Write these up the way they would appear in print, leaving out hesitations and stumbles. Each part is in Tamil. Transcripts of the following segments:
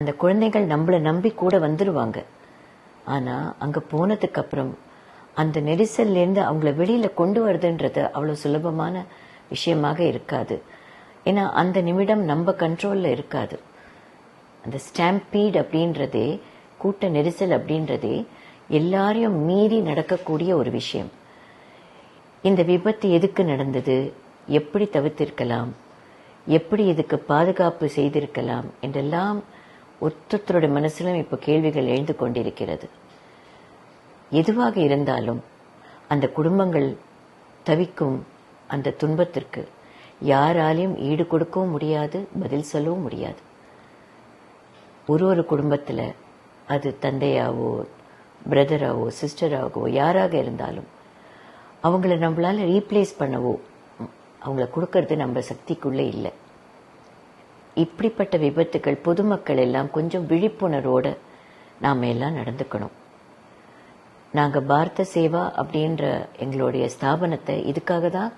அந்த குழந்தைகள் நம்மளை நம்பி கூட வந்துடுவாங்க. ஆனால் அங்கே போனதுக்கு அப்புறம் அந்த நெரிசல்லேருந்து அவங்கள வெளியில் கொண்டு வருதுன்றது அவ்வளோ சுலபமான விஷயமாக இருக்காது. ஏன்னா அந்த நிமிடம் நம்ம கண்ட்ரோலில் இருக்காது. அந்த ஸ்டாம்பீட் அப்படின்றதே, கூட்ட நெரிசல் அப்படின்றதே எல்லாரையும் மீறி நடக்கக்கூடிய ஒரு விஷயம். இந்த விபத்து எதுக்கு நடந்தது, எப்படி தவிர்த்திருக்கலாம், எப்படி இதுக்கு பாதுகாப்பு செய்திருக்கலாம் என்றெல்லாம் ஒருத்தருடைய மனசிலும் இப்போ கேள்விகள் எழுந்து கொண்டிருக்கிறது. எதுவாக இருந்தாலும் அந்த குடும்பங்கள் தவிக்கும் அந்த துன்பத்திற்கு யாராலையும் ஈடு கொடுக்கவும் முடியாது, பதில் சொல்லவும் முடியாது. ஒரு குடும்பத்தில் அது தந்தையாவோ பிரதராவோ சிஸ்டராகவோ யாராக இருந்தாலும் அவங்கள நம்மளால ரீப்ளேஸ் பண்ணவோ அவங்கள கொடுக்கறது நம்ம சக்திக்குள்ளே இல்லை. இப்படிப்பட்ட விபத்துக்கள் பொதுமக்கள் எல்லாம் கொஞ்சம் விழிப்புணர்வோடு நாம் எல்லாம் நடந்துக்கணும். நாங்கள் பாரத சேவா அப்படின்ற எங்களுடைய ஸ்தாபனத்தை இதுக்காக தான்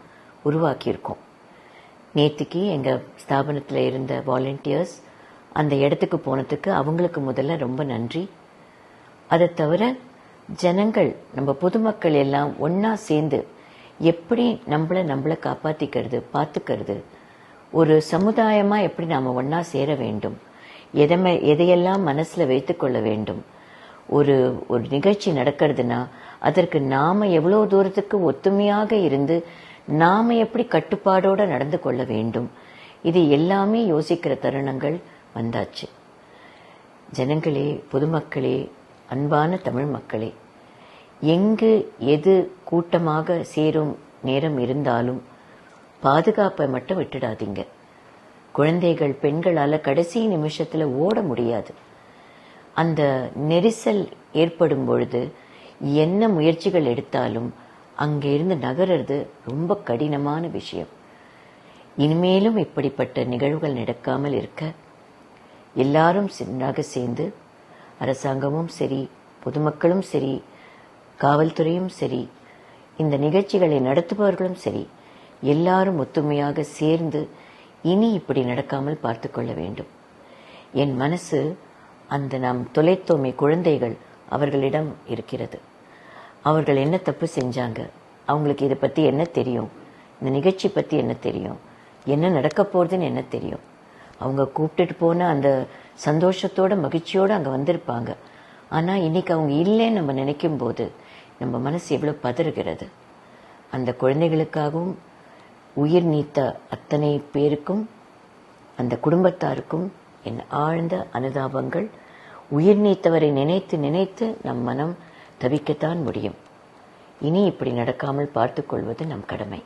உருவாக்கியிருக்கோம். நேற்றுக்கு எங்கள் ஸ்தாபனத்தில் இருந்த வாலண்டியர்ஸ் அந்த இடத்துக்கு போனதுக்கு அவங்களுக்கு முதல்ல ரொம்ப நன்றி. அதை தவிர ஜனங்கள், நம்ம பொதுமக்கள் எல்லாம் ஒன்றா சேர்ந்து எப்படி நம்மளை காப்பாற்றிக்கிறது, பார்த்துக்கிறது, ஒரு சமுதாயமாக எப்படி நாம் ஒன்றா சேர வேண்டும், எதையெல்லாம் மனசில் வைத்துக்கொள்ள வேண்டும். ஒரு நிகழ்ச்சி நடக்கிறதுனா அதற்கு நாம் எவ்வளோ தூரத்துக்கு ஒத்துமையாக இருந்து நாம் எப்படி கட்டுப்பாடோடு நடந்து கொள்ள வேண்டும், இது எல்லாமே யோசிக்கிற தருணங்கள் வந்தாச்சு. ஜனங்களே, பொதுமக்களே, அன்பான தமிழ் மக்களே, எங்கு எது கூட்டமாக சேரும் நேரம் இருந்தாலும் பாதுகாப்பை மட்டும் விட்டுடாதீங்க. குழந்தைகள், பெண்களால் கடைசி நிமிஷத்தில் ஓட முடியாது. அந்த நெரிசல் ஏற்படும் பொழுது என்ன முயற்சிகள் எடுத்தாலும் அங்கிருந்து நகர்றது ரொம்ப கடினமான விஷயம். இனிமேலும் இப்படிப்பட்ட நிகழ்வுகள் நடக்காமல் இருக்க எல்லாரும் சின்னாக சேர்ந்து, அரசாங்கமும் சரி, பொதுமக்களும் சரி, காவல்துறையும் சரி, இந்த நிகழ்ச்சிகளை நடத்துபவர்களும் சரி, எல்லாரும் ஒத்துமையாக சேர்ந்து இனி இப்படி நடக்காமல் பார்த்து கொள்ள வேண்டும். என் மனசு அந்த நாம் தொலைத்தோமே குழந்தைகள் அவர்களிடம் இருக்கிறது. அவர்கள் என்ன தப்பு செஞ்சாங்க, அவங்களுக்கு இதை பற்றி என்ன தெரியும், இந்த நிகழ்ச்சி பற்றி என்ன தெரியும், என்ன நடக்க போகுதுன்னு என்ன தெரியும். அவங்க கூப்பிட்டுட்டு போன அந்த சந்தோஷத்தோட மகிழ்ச்சியோடு அங்கே வந்திருப்பாங்க. ஆனால் இன்னைக்கு அவங்க இல்லைன்னு நம்ம நினைக்கும் போது நம்ம மனசு எவ்வளோ பதறுகிறது. அந்த குழந்தைகளுக்காகவும் உயிர் நீத்த அத்தனை பேருக்கும், அந்த குடும்பத்தாருக்கும் என் ஆழ்ந்த அனுதாபங்கள். உயிர் நீத்தவரை நினைத்து நினைத்து நம் மனம் தவிக்கத்தான் முடியும். இனி இப்படி நடக்காமல் பார்த்துக் கொள்வது நம் கடமை.